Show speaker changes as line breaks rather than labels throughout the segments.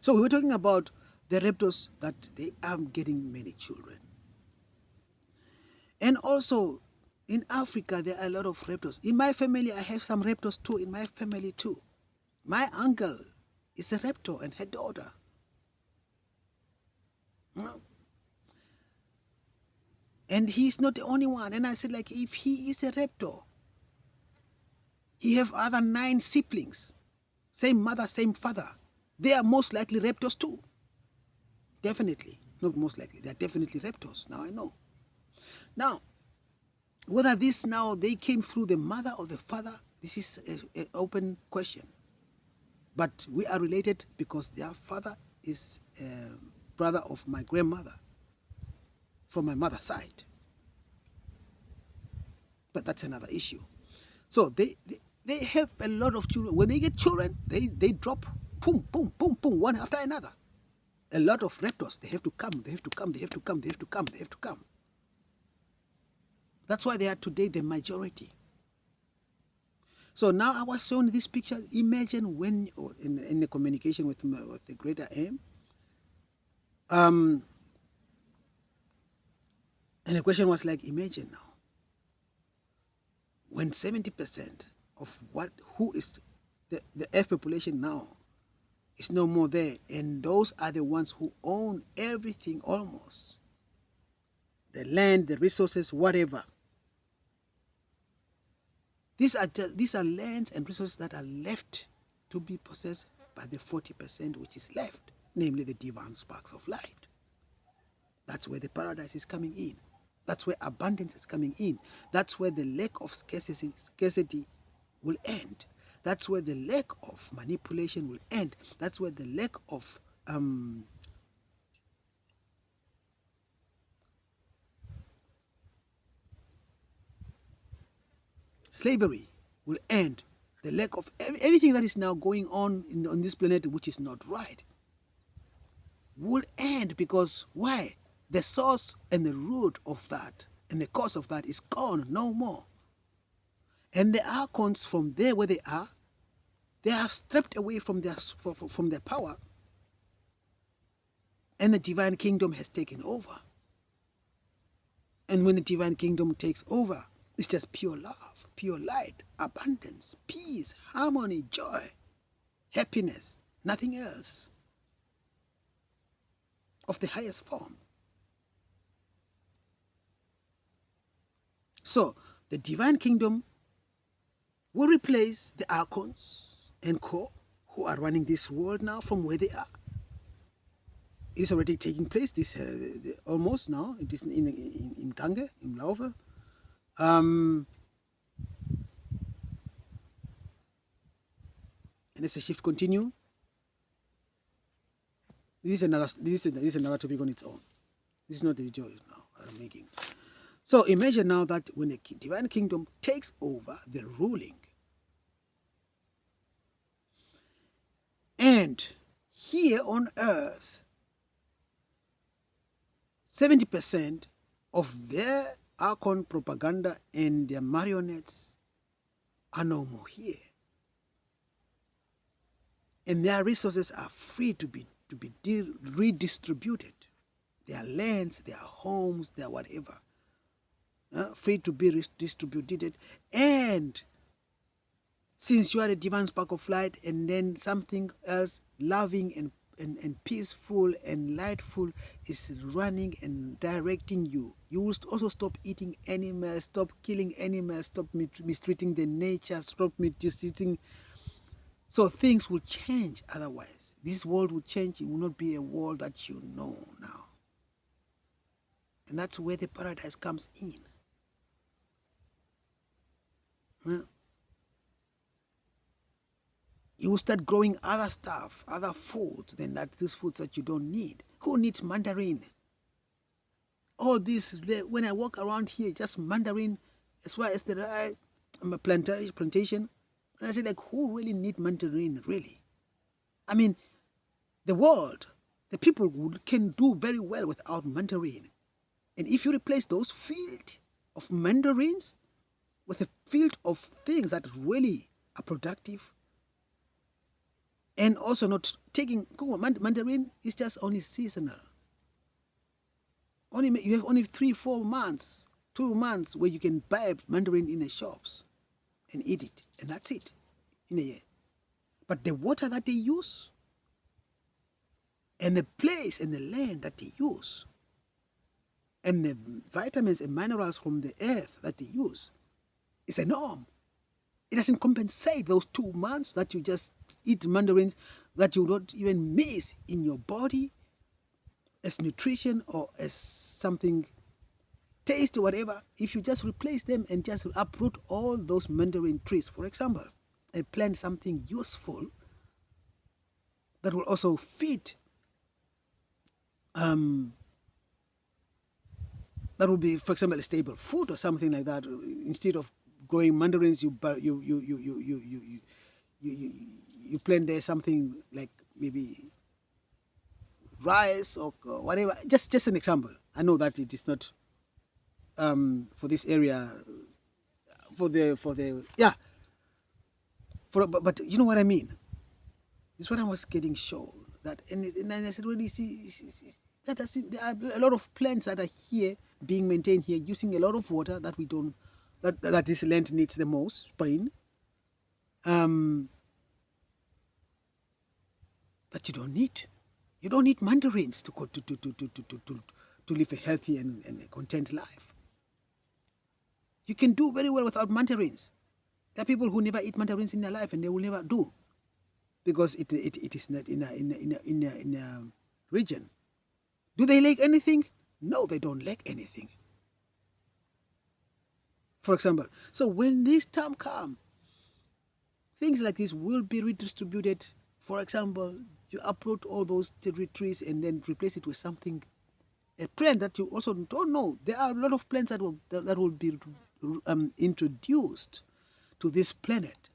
So we were talking about the raptors that they are getting many children. And also in Africa, there are a lot of raptors. In my family, I have some raptors too, in my family too. My uncle is a raptor and her daughter. Mm. And he's not the only one. And I said, like, if he is a raptor, he have other 9 siblings. Same mother, same father. They are most likely raptors too. Definitely. Not most likely. They are definitely raptors. Now I know. Now, whether this now they came through the mother or the father, this is an open question. But we are related because their father is brother of my grandmother from my mother's side. But that's another issue. So they have a lot of children. When they get children, they drop, boom, boom, boom, boom, one after another. A lot of raptors, they have to come, they have to come, they have to come, they have to come, they have to come. That's why they are today the majority. So now I was showing this picture. Imagine when, in the communication with the greater aim, and the question was like, imagine now, when 70% of who is the Earth population now is no more there, and those are the ones who own everything almost, the land, the resources, whatever. These are lands and resources that are left to be possessed by the 40% which is left, namely the divine sparks of light. That's where the paradise is coming in. That's where abundance is coming in. That's where the lack of scarcity will end. That's where the lack of manipulation will end. That's where the lack of slavery will end. The lack of anything that is now going on on this planet which is not right will end, because why? The source and the root of that and the cause of that is gone, no more. And the archons from there where they are stripped away from their power, and the divine kingdom has taken over. And when the divine kingdom takes over, it's just pure love, pure light, abundance, peace, harmony, joy, happiness, nothing else of the highest form. So the divine kingdom will replace the archons and co who are running this world now from where they are. It is already taking place. This almost now. It is in Gange, in Laufe. And as the shift continue, this is another topic on its own. This is not the video now I'm making. So imagine now that when the divine kingdom takes over the ruling, and here on earth, 70% of their archon propaganda and their marionettes are no more here. And their resources are free to be redistributed. Their lands, their homes, their whatever. Free to be redistributed. And since you are a divine spark of light, and then something else loving and peaceful and lightful is running and directing you, you will also stop eating animals, stop killing animals, stop mistreating the nature, stop mistreating. So things will change otherwise. This world will change. It will not be a world that you know now. And that's where the paradise comes in. You will start growing other stuff, other foods than that, these foods that you don't need. Who needs mandarin? All this, when I walk around here, just mandarin, as well as the plantation. And I say, like, who really need mandarin, really? I mean, the world, the people can do very well without mandarin. And if you replace those fields of mandarins with a field of things that really are productive, And also not taking, mandarin is just only seasonal. You have only 3-4 months, 2 months where you can buy mandarin in the shops and eat it, and that's it in a year. But the water that they use and the place and the land that they use and the vitamins and minerals from the earth that they use is enormous. It doesn't compensate those 2 months that you just eat mandarins that you don't even miss in your body as nutrition or as something taste or whatever. If you just replace them and just uproot all those mandarin trees, for example, and plant something useful that will also feed, that will be, for example, a stable food or something like that. Instead of growing mandarins, you plant there something like maybe rice or whatever. Just an example. I know that it is not for this area, but you know what I mean. This is what I was getting shown. That and I said, really, see that there are a lot of plants that are here being maintained here using a lot of water that we don't, that this land needs the most, Spain. But you don't need mandarins to live a healthy and a content life. You can do very well without mandarins. There are people who never eat mandarins in their life, and they will never do, because it is not in a region. Do they lack anything? No, they don't lack anything. For example, so when this time comes, things like this will be redistributed. For example, you uproot all those trees and then replace it with something, a plant that you also don't know. There are a lot of plants that will be introduced to this planet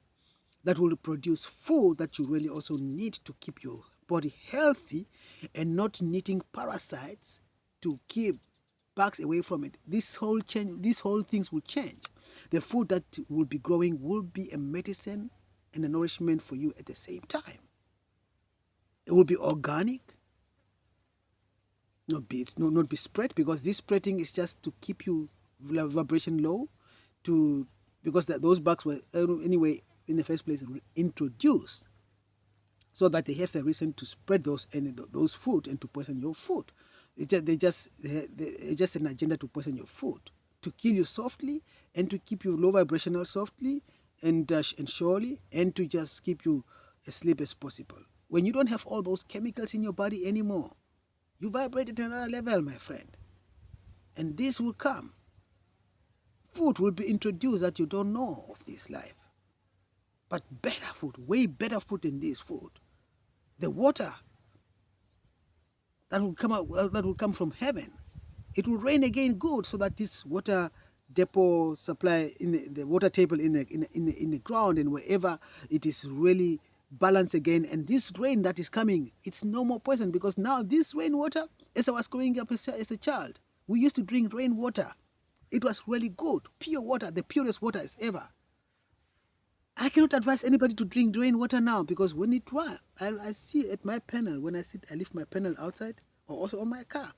that will produce food that you really also need to keep your body healthy and not needing parasites to keep bugs away from it. These whole things will change. The food that will be growing will be a medicine and a nourishment for you at the same time. It will be organic, not be spread, because this spreading is just to keep you vibration low, because those bugs were anyway in the first place introduced so that they have the reason to spread those food and to poison your food. It's just an agenda to poison your food, to kill you softly and to keep you low vibrational softly and surely, and to just keep you asleep as possible. When you don't have all those chemicals in your body anymore, you vibrate at another level, my friend. And this will come. Food will be introduced that you don't know of this life. But better food, way better food than this food. The water that will come from heaven. It will rain again good, so that this water depot supply in the water table in the ground and wherever it is really balanced again. And this rain that is coming, it's no more poison, because now this rainwater, as I was growing up as a child, we used to drink rainwater. It was really good, pure water, the purest water as ever. I cannot advise anybody to drink rainwater now, because when it dries, I see at my panel, when I leave my panel outside or also on my car.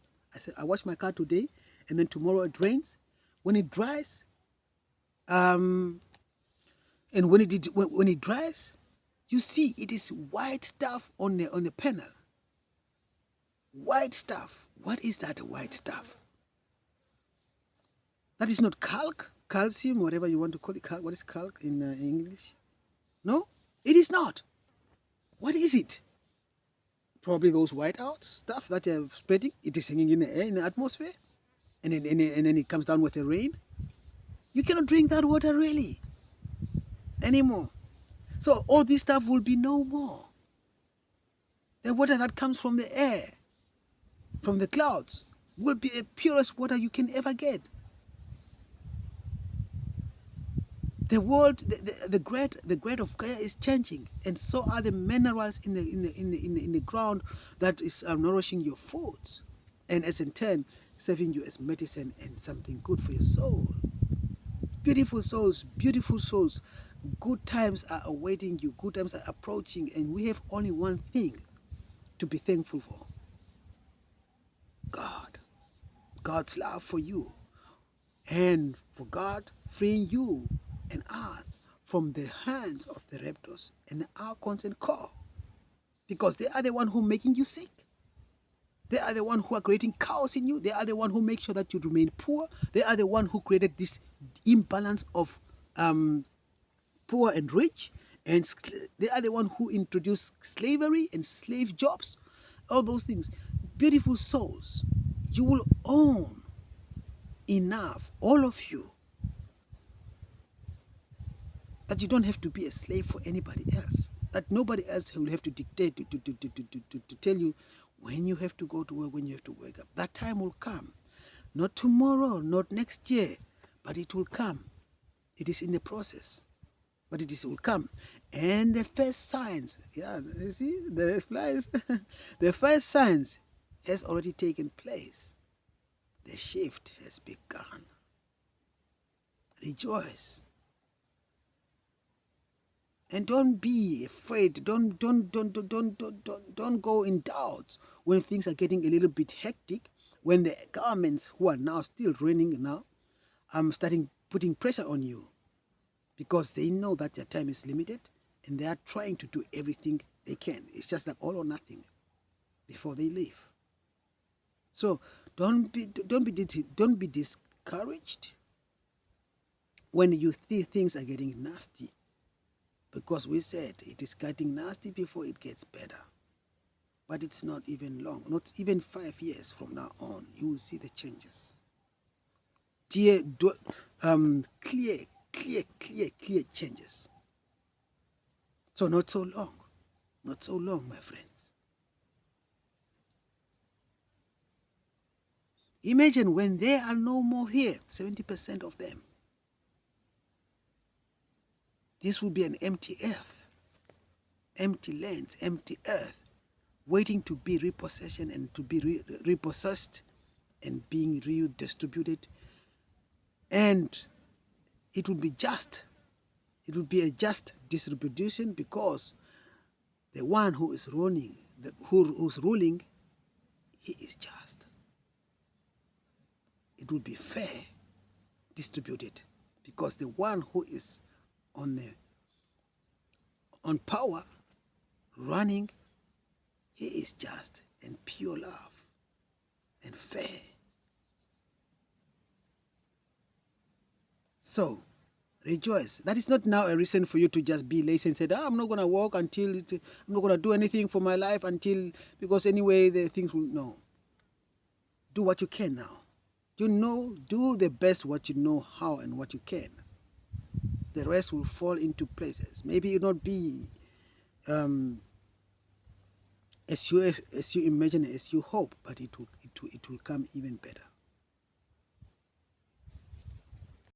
I wash my car today, and then tomorrow it rains. When it dries, and when it dries, you see it is white stuff on the panel. White stuff. What is that white stuff? That is not calc, calcium, whatever you want to call it. What is calc in English? No, it is not. What is it? Probably those whiteouts stuff that you're spreading. It is hanging in the air, in the atmosphere, and then it comes down with the rain. You cannot drink that water really anymore. So all this stuff will be no more. The water that comes from the air, from the clouds, will be the purest water you can ever get. The world, the grade of Gaia is changing, and so are the minerals in the ground that is nourishing your foods, and as in turn serving you as medicine and something good for your soul. Beautiful souls, Good times are awaiting you. Good times are approaching, and we have only one thing to be thankful for: God. God's love for you, and for God freeing you and us from the hands of the raptors and our constant core, because they are the one who making you sick. They are the one who are creating chaos in you. They are the one who make sure that you remain poor. They are the one who created this imbalance of poor and rich. And they are the one who introduced slavery and slave jobs. All those things. Beautiful souls. You will own enough, all of you, that you don't have to be a slave for anybody else. That nobody else will have to dictate to tell you when you have to go to work, when you have to wake up. That time will come. Not tomorrow, not next year, but it will come. It is in the process, but will come. And the first signs, yeah, you see, the flies, the first signs has already taken place. The shift has begun. Rejoice. And don't be afraid. Don't go in doubts when things are getting a little bit hectic. When the governments who are now still reigning now, starting putting pressure on you, because they know that their time is limited, and they are trying to do everything they can. It's just like all or nothing before they leave. So don't be discouraged when you see things are getting nasty. Because we said it is getting nasty before it gets better. But it's not even long, not even 5 years from now on, you will see the changes. Clear changes. So not so long, my friends. Imagine when there are no more here, 70% of them. This will be an empty earth, empty lands, empty earth, waiting to be repossessed and to be repossessed and being redistributed. And it will be just. It will be a just distribution, because the one who is ruling, who's ruling, he is just. It will be fair distributed, because the one who is on power, running, he is just and pure love and fair. So rejoice. That is not now a reason for you to just be lazy and say, I'm not going to work until I'm not going to do anything for my life until, because anyway the things will, no. Do what you can now. Do the best what you know how and what you can. The rest will fall into places. Maybe it will not be as you imagine, as you hope, but it will come even better.